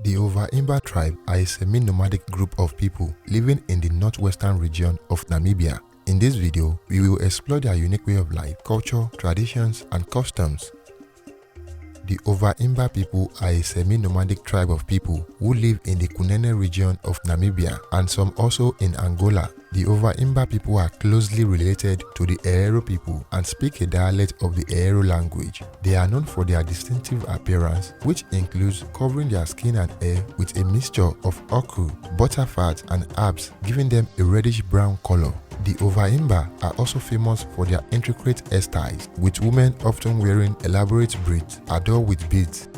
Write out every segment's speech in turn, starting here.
The OvaHimba tribe are a semi-nomadic group of people living in the northwestern region of Namibia. In this video, we will explore their unique way of life, culture, traditions, and customs. The OvaHimba people are a semi-nomadic tribe of people who live in the Kunene region of Namibia and some also in Angola. The OvaHimba people are closely related to the Herero people and speak a dialect of the Herero language. They are known for their distinctive appearance, which includes covering their skin and hair with a mixture of ochre, butterfat, and herbs, giving them a reddish-brown color. The OvaHimba are also famous for their intricate hairstyles, with women often wearing elaborate braids adorned with beads.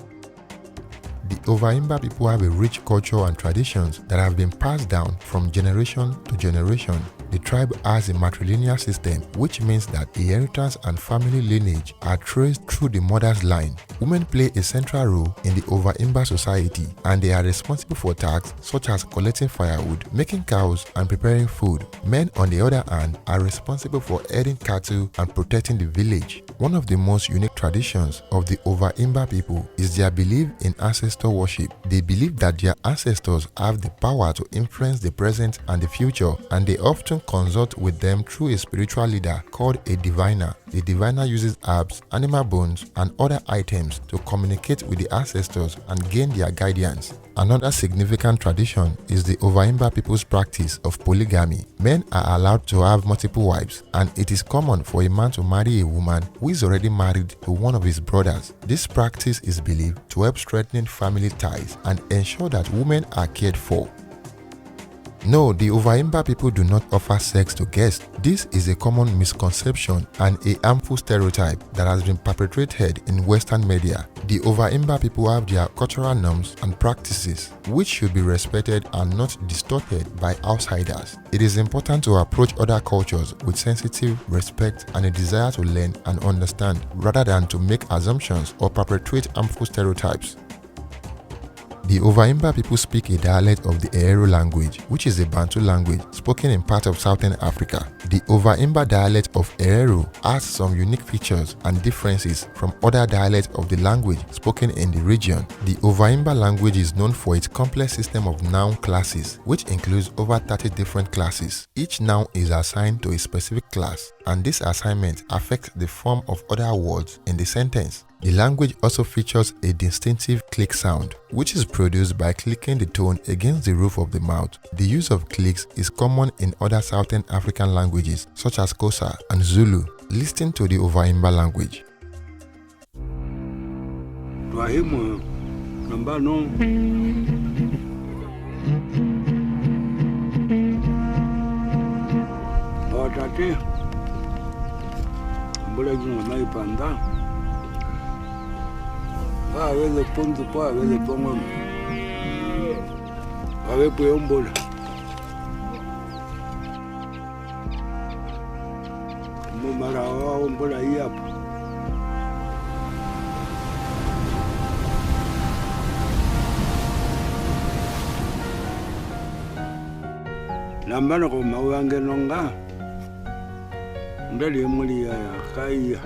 The OvaHimba people have a rich culture and traditions that have been passed down from generation to generation. The tribe has a matrilineal system, which means that inheritance and family lineage are traced through the mother's line. Women play a central role in the OvaHimba society, and they are responsible for tasks such as collecting firewood, making cows, and preparing food. Men, on the other hand, are responsible for herding cattle and protecting the village. One of the most unique traditions of the OvaHimba people is their belief in ancestor worship. They believe that their ancestors have the power to influence the present and the future, and they often consult with them through a spiritual leader called a diviner. The diviner uses herbs, animal bones, and other items to communicate with the ancestors and gain their guidance. Another significant tradition is the OvaHimba people's practice of polygamy. Men are allowed to have multiple wives, and it is common for a man to marry a woman who is already married to one of his brothers. This practice is believed to help strengthen family ties and ensure that women are cared for. No, the OvaHimba people do not offer sex to guests. This is a common misconception and a harmful stereotype that has been perpetrated in Western media. The OvaHimba people have their cultural norms and practices, which should be respected and not distorted by outsiders. It is important to approach other cultures with sensitive respect and a desire to learn and understand, rather than to make assumptions or perpetrate harmful stereotypes. The OvaHimba people speak a dialect of the Herero language, which is a Bantu language spoken in part of Southern Africa. The OvaHimba dialect of Herero has some unique features and differences from other dialects of the language spoken in the region. The OvaHimba language is known for its complex system of noun classes, which includes over 30 different classes. Each noun is assigned to a specific class, and this assignment affects the form of other words in the sentence. The language also features a distinctive click sound, which is produced by clicking the tone against the roof of the mouth. The use of clicks is common in other Southern African languages such as Xhosa and Zulu. Listen to the OvaHimba language. A veces pongo a veces pongo a ver pues un bola no mara un bola ahí apa na mano ko mawange nonga ndali muri ya kaya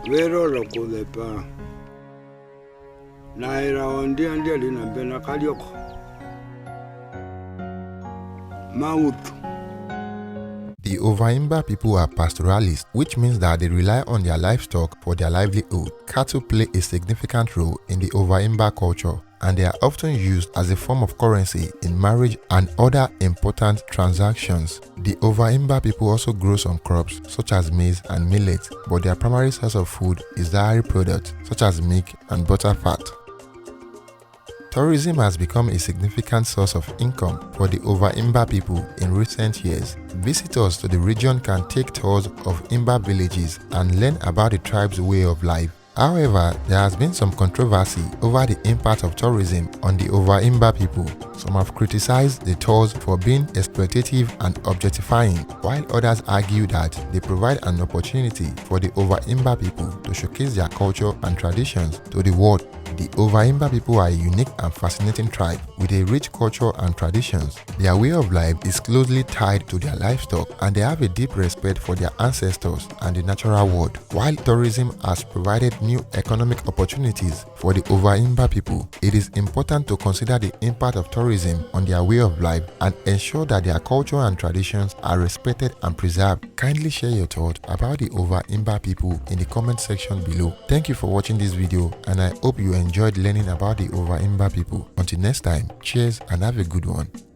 Vero lo kulepa na era ondi andeli na bena kalioko mautu. The OvaHimba people are pastoralists, which means that they rely on their livestock for their livelihood. Cattle play a significant role in the OvaHimba culture, and they are often used as a form of currency in marriage and other important transactions. The OvaHimba people also grow some crops such as maize and millet, but their primary source of food is dairy products such as milk and butterfat. Tourism has become a significant source of income for the OvaHimba people in recent years. Visitors to the region can take tours of Himba villages and learn about the tribe's way of life. However, there has been some controversy over the impact of tourism on the OvaHimba people. Some have criticized the tours for being exploitative and objectifying, while others argue that they provide an opportunity for the OvaHimba people to showcase their culture and traditions to the world. The OvaHimba people are a unique and fascinating tribe with a rich culture and traditions. Their way of life is closely tied to their livestock, and they have a deep respect for their ancestors and the natural world. While tourism has provided new economic opportunities for the OvaHimba people, it is important to consider the impact of tourism on their way of life and ensure that their culture and traditions are respected and preserved. Kindly share your thoughts about the OvaHimba people in the comment section below. Thank you for watching this video, and I hope you enjoyed learning about the OvaHimba people. Until next time, cheers and have a good one.